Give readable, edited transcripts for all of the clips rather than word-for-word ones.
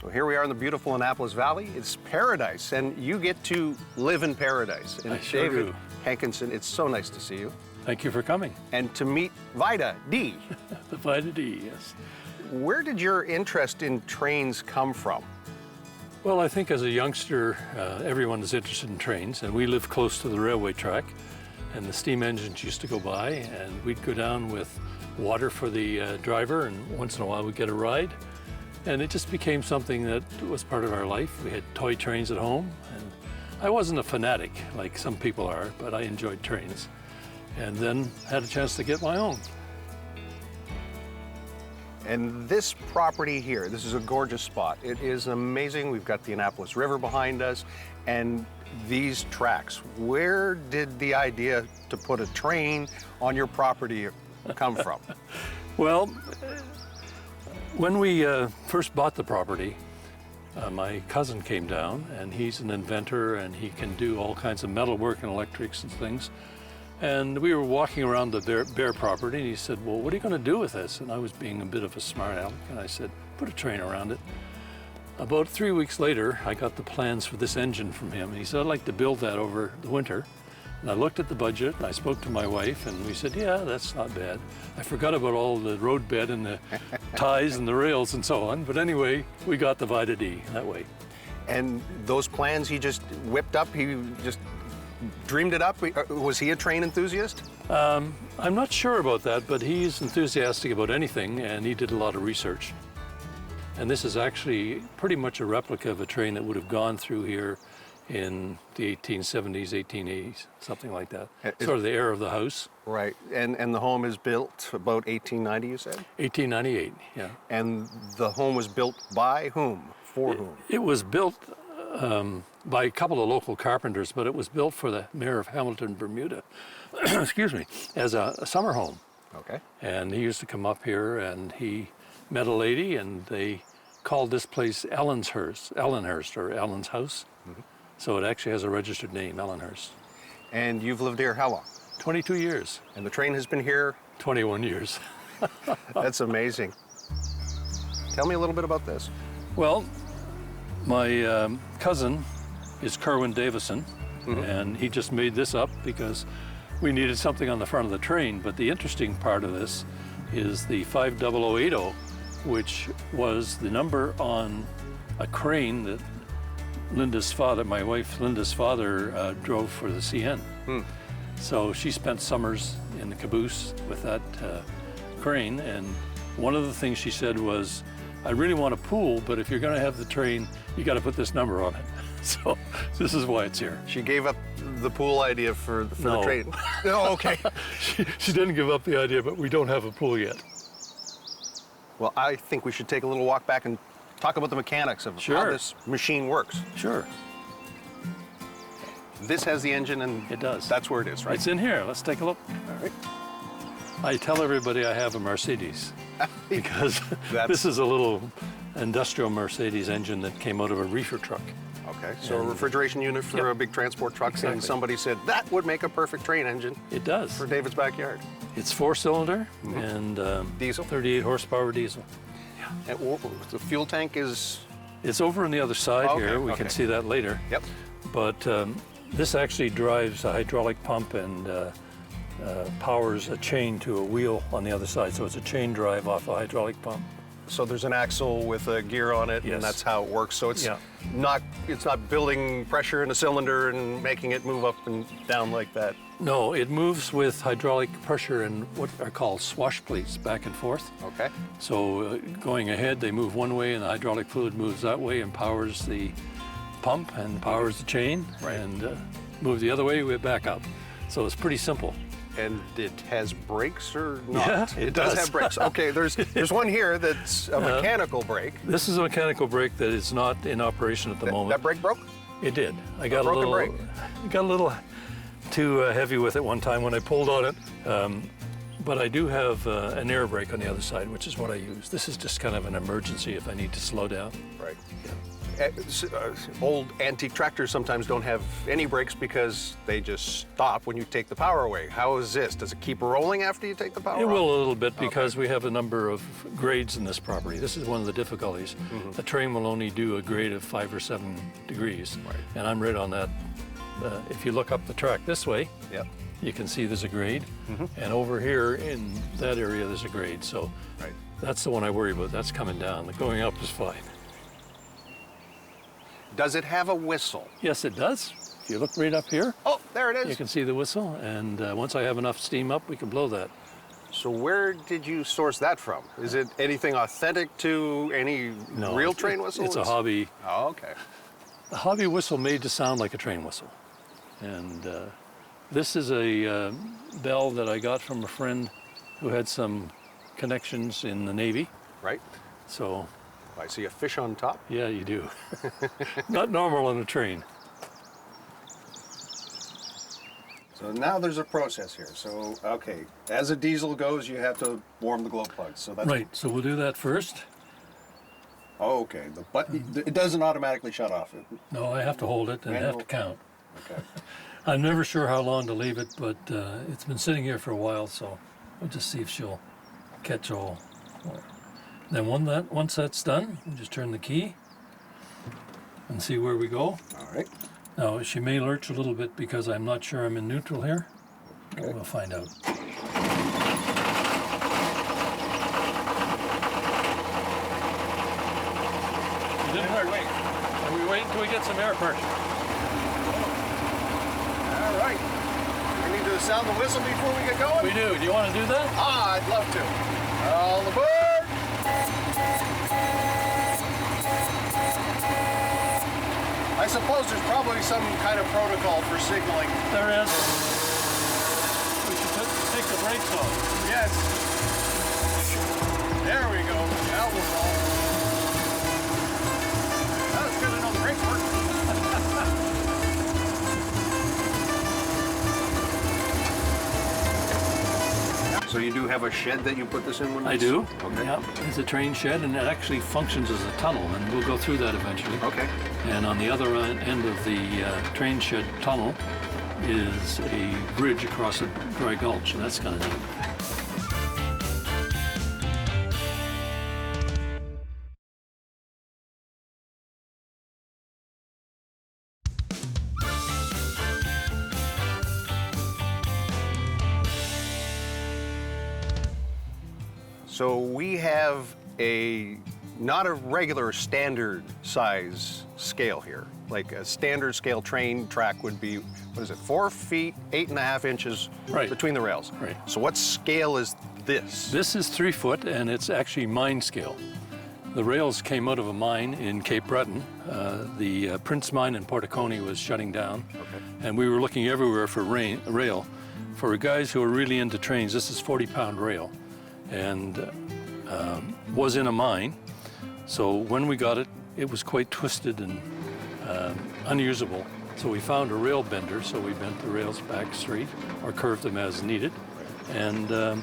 So here we are in the beautiful Annapolis Valley. It's paradise, and you get to live in paradise. And I sure David do. Hankinson, it's so nice to see you. Thank you for coming. And to meet Vida D. The Vida D, yes. Where did your interest in trains come from? Well, I think as a youngster, everyone is interested in trains, and we lived close to the railway track, and the steam engines used to go by, and we'd go down with water for the driver, and once in a while we'd get a ride. And it just became something that was part of our life. We had toy trains at home, and I wasn't a fanatic like some people are, but I enjoyed trains. And then had a chance to get my own. And this property here, this is a gorgeous spot. It is amazing. We've got the Annapolis River behind us and these tracks. Where did the idea to put a train on your property come from? Well, when we first bought the property, my cousin came down, and he's an inventor, and he can do all kinds of metalwork and electrics and things. And we were walking around the bare property, and he said, well, what are you going to do with this? And I was being a bit of a smart aleck, and I said, put a train around it. About 3 weeks later, I got the plans for this engine from him, and he said, I'd like to build that over the winter. And I looked at the budget, and I spoke to my wife, and we said, yeah, that's not bad. I forgot about all the road bed and the ties and the rails and so on, but anyway, we got the Vida D that way. And those plans he just whipped up, he just dreamed it up? Was he a train enthusiast? I'm not sure about that, but he's enthusiastic about anything, and he did a lot of research. And this is actually pretty much a replica of a train that would have gone through here in the 1870s, 1880s, something like that. Sort of the era of the house. Right, and the home is built about 1890, you said? 1898, yeah. And the home was built by whom? For whom? It was built by a couple of local carpenters, but it was built for the mayor of Hamilton, Bermuda, excuse me, as a summer home. Okay. And he used to come up here, and he met a lady, and they called this place Ellenhurst, or Ellen's House. Mm-hmm. So it actually has a registered name, Ellenhurst. And you've lived here how long? 22 years. And the train has been here? 21 years. That's amazing. Tell me a little bit about this. Well, my cousin is Kerwin Davison, mm-hmm. and he just made this up because we needed something on the front of the train. But the interesting part of this is the 50080, which was the number on a crane that Linda's father, my wife Linda's father, drove for the CN. Hmm. So she spent summers in the caboose with that crane, and one of the things she said was, I really want a pool, but if you're going to have the train, you got to put this number on it. So this is why it's here. She gave up the pool idea for the train. No, okay. She didn't give up the idea, but we don't have a pool yet. Well, I think we should take a little walk back and talk about the mechanics of how this machine works. Sure. This has the engine, and it does. That's where it is, right? It's in here. Let's take a look. All right. I tell everybody I have a Mercedes because this is a little industrial Mercedes engine that came out of a reefer truck. Okay, so a refrigeration unit for a big transport truck, exactly. And somebody said that would make a perfect train engine. It does. For David's backyard. It's 4-cylinder, mm-hmm. and diesel? 38 horsepower diesel. Yeah. And the fuel tank is? It's over on the other side here. We can see that later. Yep. But this actually drives a hydraulic pump and powers a chain to a wheel on the other side. So it's a chain drive off a hydraulic pump. So there's an axle with a gear on it, and that's how it works. So it's not building pressure in a cylinder and making it move up and down like that. No, it moves with hydraulic pressure and what are called swash plates back and forth. Okay. So going ahead, they move one way, and the hydraulic fluid moves that way and powers the pump and powers the chain, and move the other way, we back up. So it's pretty simple. And it has brakes or not? Yeah, it does have brakes. Okay, there's one here that's a mechanical brake. This is a mechanical brake that is not in operation at the moment. That brake broke? It did. I got a little too heavy with it one time when I pulled on it. But I do have an air brake on the other side, which is what I use. This is just kind of an emergency if I need to slow down. Right. Old antique tractors sometimes don't have any brakes because they just stop when you take the power away. How is this? Does it keep rolling after you take the power It off? will a little bit because we have a number of grades in this property. This is one of the difficulties. The train will only do a grade of 5 or 7 degrees. Right. And I'm right on that. If you look up the track this way, Yep. you can see there's a grade. And over here in that area, there's a grade. So Right. that's the one I worry about. That's coming down. The going up is fine. Does it have a whistle? Yes, it does. If you look right up here, Oh, there it is. you can see the whistle. And once I have enough steam up, we can blow that. So where did you source that from? Is it anything authentic to any No, real train whistle? It's a hobby. Oh, okay. A hobby whistle made to sound like a train whistle. And this is a bell that I got from a friend who had some connections in the Navy. Right. So, I see a fish on top. yeah, you do. Not normal on a train. So now there's a process here. So, okay, as a diesel goes, you have to warm the glow plugs. So that's Right, so we'll do that first. Oh, okay. The button, it doesn't automatically shut off. No, I have to hold it and have Manual. to count. Okay. I'm never sure how long to leave it, but it's been sitting here for a while, so we'll just see if she'll catch all. Then once that's done, we just turn the key and see where we go. All right. Now, she may lurch a little bit because I'm not sure I'm in neutral here. Okay. We'll find out. You didn't hurt. Wait. Are we waiting until we get some air pressure? All right. We need to sound the whistle before we get going? We do. Do you want to do that? Ah, I'd love to. All aboard! I suppose there's probably some kind of protocol for signaling. There is. We should take the brakes off. Yes. There we go. Now we're rolling. That's good to know the brakes work. So you do have a shed that you put this in when I it's- do. Okay. Yep. It's a train shed, and it actually functions as a tunnel, and we'll go through that eventually. Okay. And on the other end of the train shed tunnel is a bridge across a dry gulch, and that's kind of neat. So we have not a regular standard size scale here. Like a standard scale train track would be, what is it, 4 feet, 8.5 inches Right. between the rails. Right. So what scale is this? This is 3 foot, and it's actually mine scale. The rails came out of a mine in Cape Breton. The Prince mine in Porticone was shutting down, and we were looking everywhere for rail. For guys who are really into trains, this is 40-pound rail, and was in a mine. So when we got it, it was quite twisted and unusable. So we found a rail bender, so we bent the rails back straight or curved them as needed, and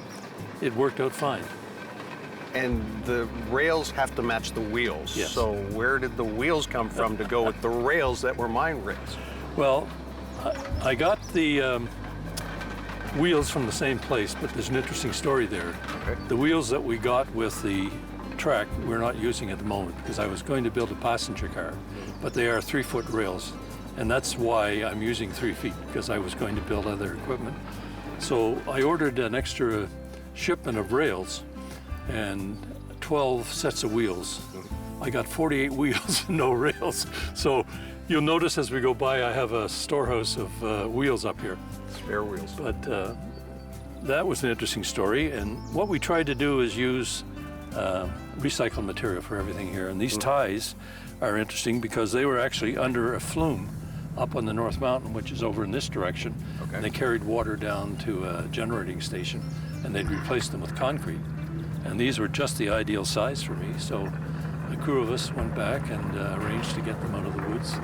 it worked out fine. And the rails have to match the wheels. Yes. So where did the wheels come from to go with the rails that were mine rails? Well, I got the wheels from the same place, but there's an interesting story there. Okay. The wheels that we got with the track we're not using at the moment because I was going to build a passenger car, but they are 3-foot rails, and that's why I'm using 3 feet, because I was going to build other equipment. So I ordered an extra shipment of rails and 12 sets of wheels. I got 48 wheels and no rails. So you'll notice as we go by, I have a storehouse of wheels up here. Spare wheels. But that was an interesting story. And what we tried to do is use recycled material for everything here. And these ties are interesting because they were actually under a flume up on the North Mountain, which is over in this direction. Okay. And they carried water down to a generating station, and they'd replaced them with concrete. And these were just the ideal size for me. So a crew of us went back and arranged to get them out of the woods.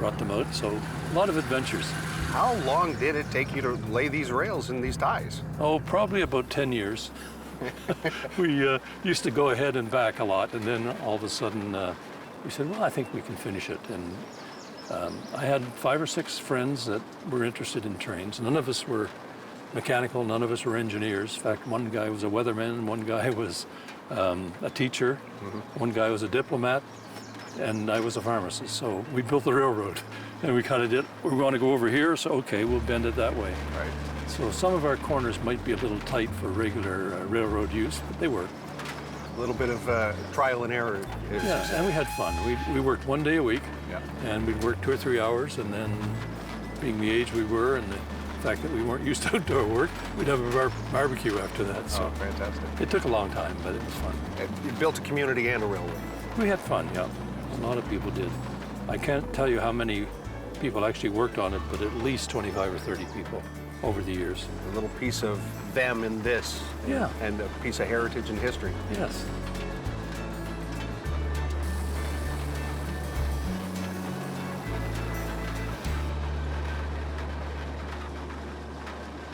brought them out. So a lot of adventures. How long did it take you to lay these rails and these ties? Oh, probably about 10 years. We used to go ahead and back a lot, and then all of a sudden we said, well, I think we can finish it. And I had 5 or 6 friends that were interested in trains. None of us were mechanical, none of us were engineers. In fact, one guy was a weatherman, one guy was a teacher, one guy was a diplomat, and I was a pharmacist. So we built the railroad, and we kind of did, we want to go over here, so okay, we'll bend it that way. Right. So some of our corners might be a little tight for regular railroad use, but they work. A little bit of trial and error. Yeah, and we had fun. We worked 1 day a week, Yeah. and we'd work 2 or 3 hours, and then being the age we were and the fact that we weren't used to outdoor work, we'd have a barbecue after that. So Oh, fantastic. it took a long time, but it was fun. You built a community and a railroad. We had fun, yeah. A lot of people did. I can't tell you how many people actually worked on it, but at least 25 or 30 people over the years. A little piece of them in this. Yeah. And a piece of heritage and history. Yes.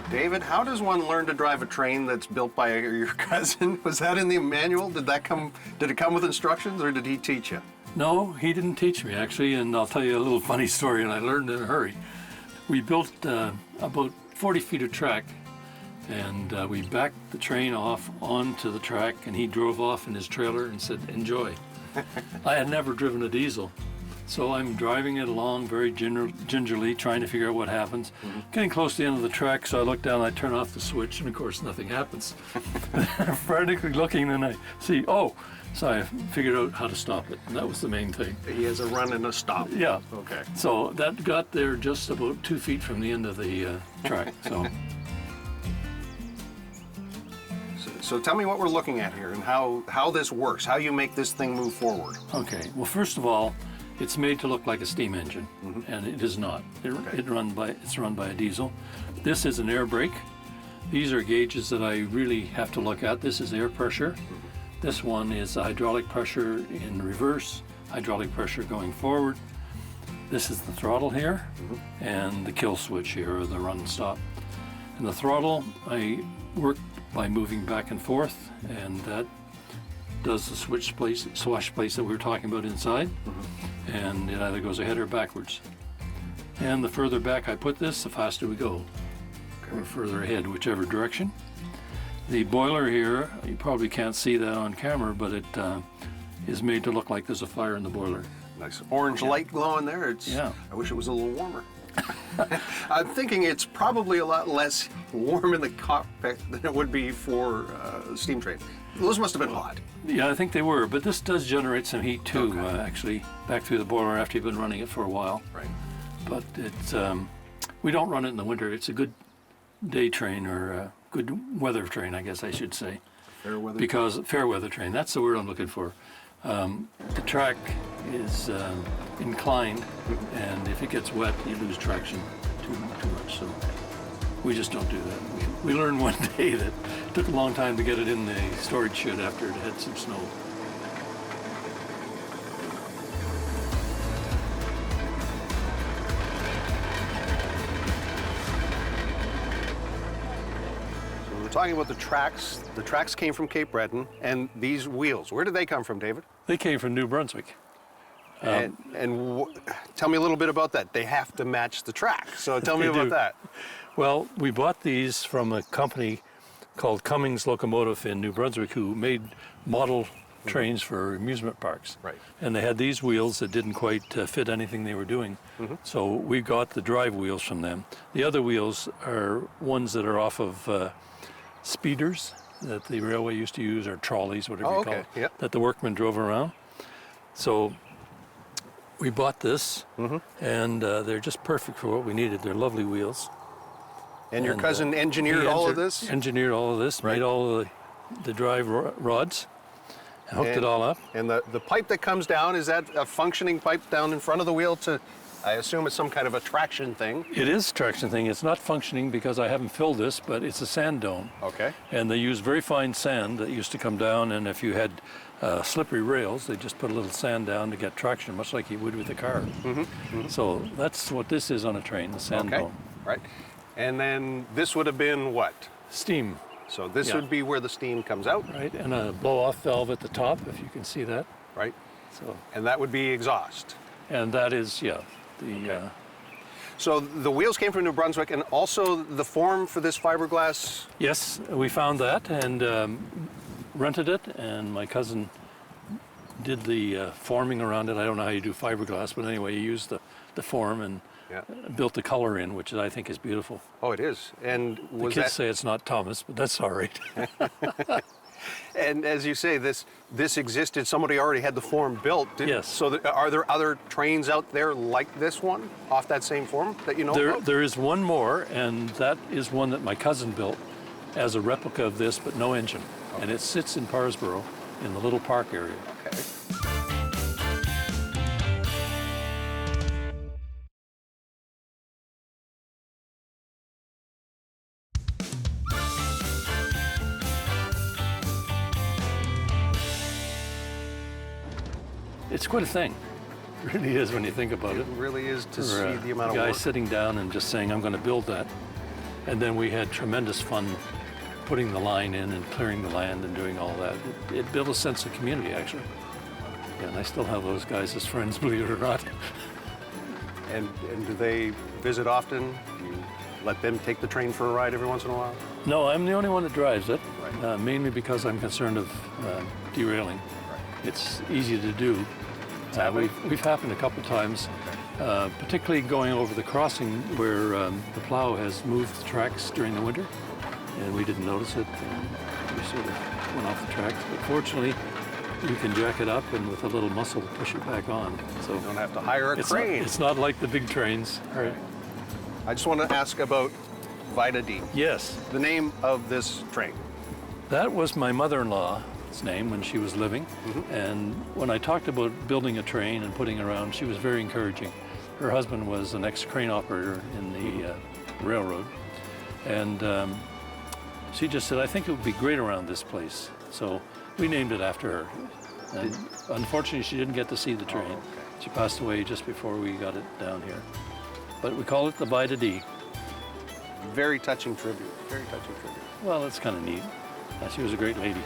David, how does one learn to drive a train that's built by your cousin? Was that in the manual? Did it come with instructions, or did he teach you? No, he didn't teach me actually, and I'll tell you a little funny story, and I learned in a hurry. We built about 40 feet of track, and we backed the train off onto the track, and he drove off in his trailer and said, enjoy. I had never driven a diesel, so I'm driving it along very gingerly, trying to figure out what happens. Getting close to the end of the track, so I look down, I turn off the switch, and of course nothing happens. I'm frantically looking, and I see, oh, so I figured out how to stop it, and that was the main thing. He has a run and a stop. Yeah. Okay. So that got there just about 2 feet from the end of the track. So tell me what we're looking at here and how this works, how you make this thing move forward. Okay. Well, first of all, it's made to look like a steam engine, and it is not. It's run by a diesel. This is an air brake. These are gauges that I really have to look at. This is air pressure. This one is hydraulic pressure in reverse, hydraulic pressure going forward. This is the throttle here, and the kill switch here, or the run stop. And the throttle, I work by moving back and forth, and that does the swash place that we were talking about inside, and it either goes ahead or backwards. And the further back I put this, the faster we go, or further ahead, whichever direction. The boiler here, you probably can't see that on camera, but it is made to look like there's a fire in the boiler. Nice orange light glowing there. Yeah. I wish it was a little warmer. I'm thinking it's probably a lot less warm in the cockpit than it would be for a steam train. Those must have been hot. Yeah, I think they were, but this does generate some heat too, actually, back through the boiler after you've been running it for a while. Right. But it's, we don't run it in the winter. It's a good day train, or a good weather train, I guess I should say. Fair weather. Because fair weather train, that's the word I'm looking for. The track is inclined, and if it gets wet, you lose traction too much. So we just don't do that. We learned one day that it took a long time to get it in the storage shed after it had some snow. We're talking about the tracks. The tracks came from Cape Breton, and these wheels, where did they come from, David? They came from New Brunswick. Tell me a little bit about that. They have to match the track, so tell me They about do. that. Well, we bought these from a company called Cummings Locomotive in New Brunswick, who made model trains for amusement parks. Right. And they had these wheels that didn't quite fit anything they were doing. So we got the drive wheels from them. The other wheels are ones that are off of speeders that the railway used to use, or trolleys, whatever you call it, Yep. that the workmen drove around. So we bought this, and they're just perfect for what we needed. They're lovely wheels. And your cousin engineered He all of this? Engineered all of this, Right. made all the drive rods, and hooked it all up. And the pipe that comes down, is that a functioning pipe down in front of the wheel to, I assume it's some kind of a traction thing? It is a traction thing. It's not functioning because I haven't filled this, but it's a sand dome. Okay. And they use very fine sand that used to come down, and if you had slippery rails. They just put a little sand down to get traction, much like you would with a car. So that's what this is on a train, the sand Okay, dome. right. And then this would have been what? Steam, So this Yeah. would be where the steam comes out, right? And a blow-off valve at the top, if you can see that. right? So, And that would be exhaust. and that is, the Okay. So the wheels came from New Brunswick, and also the form for this fiberglass. yes, we found that and rented it, and my cousin did the forming around it. I don't know how you do fiberglass, but anyway, he used the form and Yeah. built the color in, which I think is beautiful. Oh, it is. And The was kids that? say it's not Thomas, but that's all right. And as you say, this existed. Somebody already had the form built. Yes. So are there other trains out there like this one, off that same form that you know about? There is one more, and that is one that my cousin built as a replica of this, but no engine. And it sits in Parsboro in the little park area. Okay. It's quite a thing. It really is when you think about it. It really is to For see a the amount of guy work. sitting down and just saying, I'm going to build that. And then we had tremendous fun putting the line in and clearing the land and doing all that. It built a sense of community, actually. Yeah, and I still have those guys as friends, believe it or not. And do they visit often? You let them take the train for a ride every once in a while? No, I'm the only one that drives it, Right. mainly because I'm concerned of derailing. It's easy to do. We've happened a couple times, particularly going over the crossing where the plow has moved the tracks during the winter, and we didn't notice it, and we sort of went off the tracks. But fortunately, you can jack it up and with a little muscle push it back on. So You don't have to hire a it's crane. it's not like the big trains. Right. I just want to ask about Vita D, Yes, the name of this train. that was my mother-in-law's name when she was living. And when I talked about building a train and putting it around, she was very encouraging. Her husband was an ex-crane operator in the railroad. And she just said, I think it would be great around this place. So we named it after her. And unfortunately, she didn't get to see the train. okay. She passed away just before we got it down here. But we call it the Vita D. Very touching tribute. Very touching tribute. Well, it's kind of neat. She was a great lady.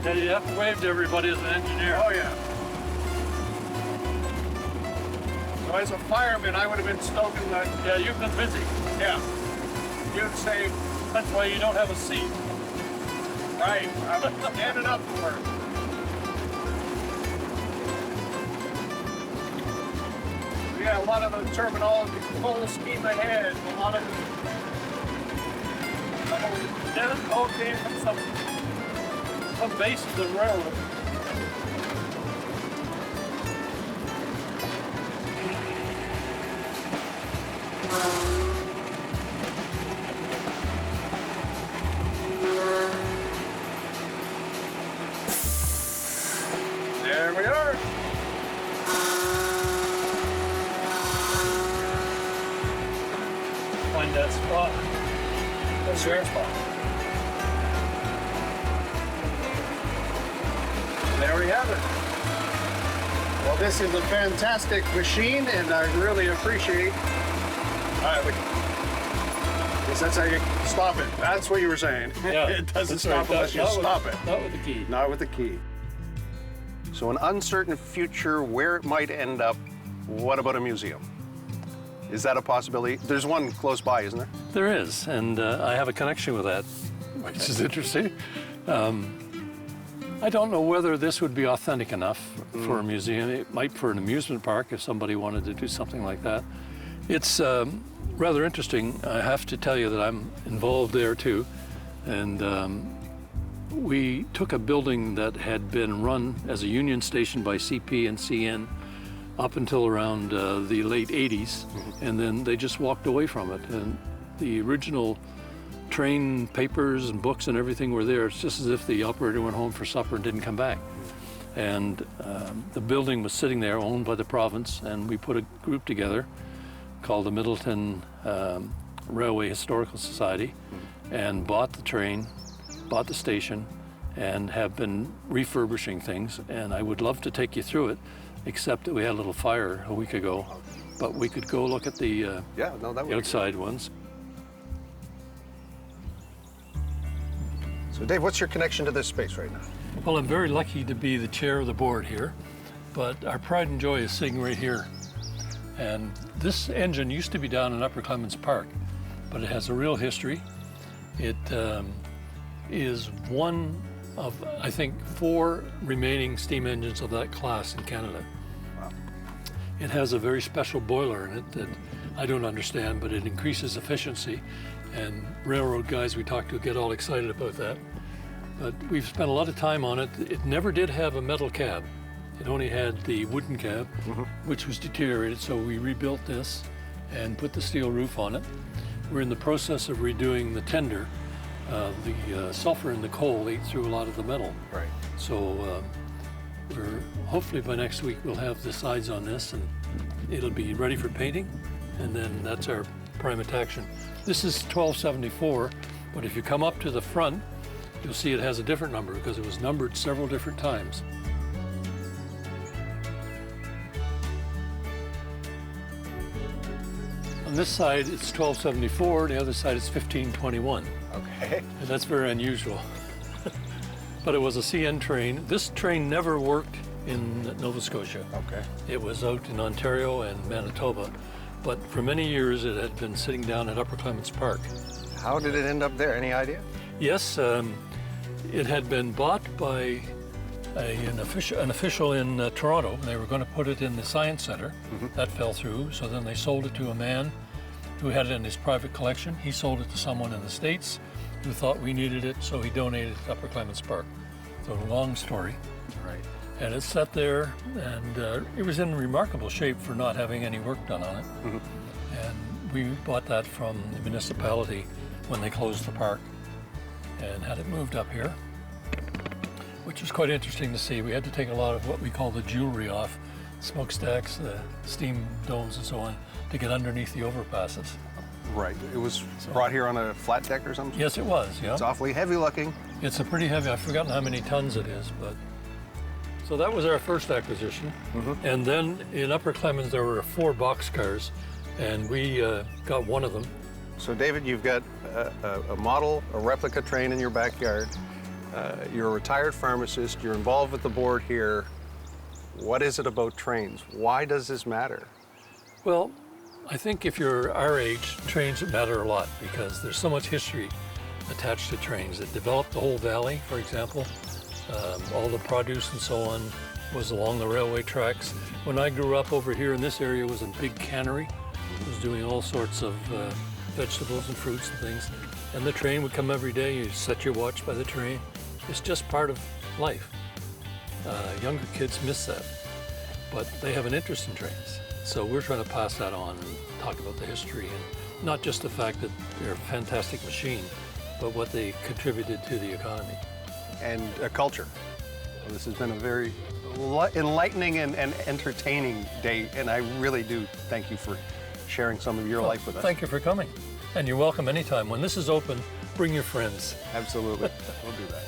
Now you have to wave to everybody as an engineer. Oh, yeah. So as a fireman, I would have been stoking the... Yeah, you've been busy. Yeah. You'd say, That's why you don't have a seat. right, I'm standing up for it. Yeah, a lot of the terminology, full steam ahead, a lot of That all came from some base of the railroad. There we are. Find that spot. That's your spot. There we have it. Well, this is a fantastic machine, and I really appreciate. All right, guess that's how you stop it. That's what you were saying. Yeah, It doesn't that's right. stop unless you Not with- stop it. Not with the key. Not with the key. So an uncertain future, where it might end up, what about a museum? Is that a possibility? There's one close by, isn't there? There is, and I have a connection with that, which is interesting. I don't know whether this would be authentic enough for a museum. It might for an amusement park if somebody wanted to do something like that. It's rather interesting. I have to tell you that I'm involved there too. And we took a building that had been run as a union station by CP and CN up until around the late 80s, and then they just walked away from it. And the original train papers and books and everything were there. It's just as if the operator went home for supper and didn't come back. And the building was sitting there, owned by the province, and we put a group together called the Middleton Railway Historical Society, and bought the train, bought the station, and have been refurbishing things. And I would love to take you through it, except that we had a little fire a week ago. But we could go look at the the outside ones. So Dave, what's your connection to this space right now? Well, I'm very lucky to be the chair of the board here, but our pride and joy is sitting right here. And this engine used to be down in Upper Clements Park, but it has a real history. It is one of, I think, 4 remaining steam engines of that class in Canada. Wow. It has a very special boiler in it that I don't understand, but it increases efficiency. And railroad guys we talk to get all excited about that. But we've spent a lot of time on it. It never did have a metal cab. It only had the wooden cab, which was deteriorated, so we rebuilt this and put the steel roof on it. We're in the process of redoing the tender. The sulfur in the coal ate through a lot of the metal. Right. So we're hopefully by next week we'll have the sides on this and it'll be ready for painting, and then that's our prime attraction. This is 1274, but if you come up to the front, you'll see it has a different number because it was numbered several different times. On this side, it's 1274, the other side is 1521. Okay. And that's very unusual. But it was a CN train. This train never worked in Nova Scotia. Okay. It was out in Ontario and Manitoba, but for many years it had been sitting down at Upper Clements Park. How did it end up there? Any idea? Yes, it had been bought by an official in Toronto. They were going to put it in the Science Center. That fell through, so then they sold it to a man who had it in his private collection. He sold it to someone in the States who thought we needed it, so he donated it to Upper Clements Park. So long story. Right. And it sat there, and it was in remarkable shape for not having any work done on it. And we bought that from the municipality when they closed the park and had it moved up here, which was quite interesting to see. We had to take a lot of what we call the jewelry off, smokestacks, the steam domes and so on, to get underneath the overpasses. Right. It was brought here on a flat deck or something? Yes, it was, yeah. It's awfully heavy looking. It's a pretty heavy, I've forgotten how many tons it is, but. So that was our first acquisition. And then in Upper Clements, there were 4 boxcars, and we got one of them. So David, you've got a model, a replica train in your backyard. You're a retired pharmacist. You're involved with the board here. What is it about trains? Why does this matter? Well, I think if you're our age, trains matter a lot because there's so much history attached to trains. It developed the whole valley, for example. All the produce and so on was along the railway tracks. When I grew up over here in this area, was a big cannery. It was doing all sorts of vegetables and fruits and things. And the train would come every day. You set your watch by the train. It's just part of life. Younger kids miss that, but they have an interest in trains. So we're trying to pass that on and talk about the history, and not just the fact that they're a fantastic machine, but what they contributed to the economy. And a culture. This has been a very enlightening and entertaining day, and I really do thank you for sharing some of your life with us. Thank you for coming. And you're welcome anytime. When this is open, bring your friends. Absolutely. We'll do that.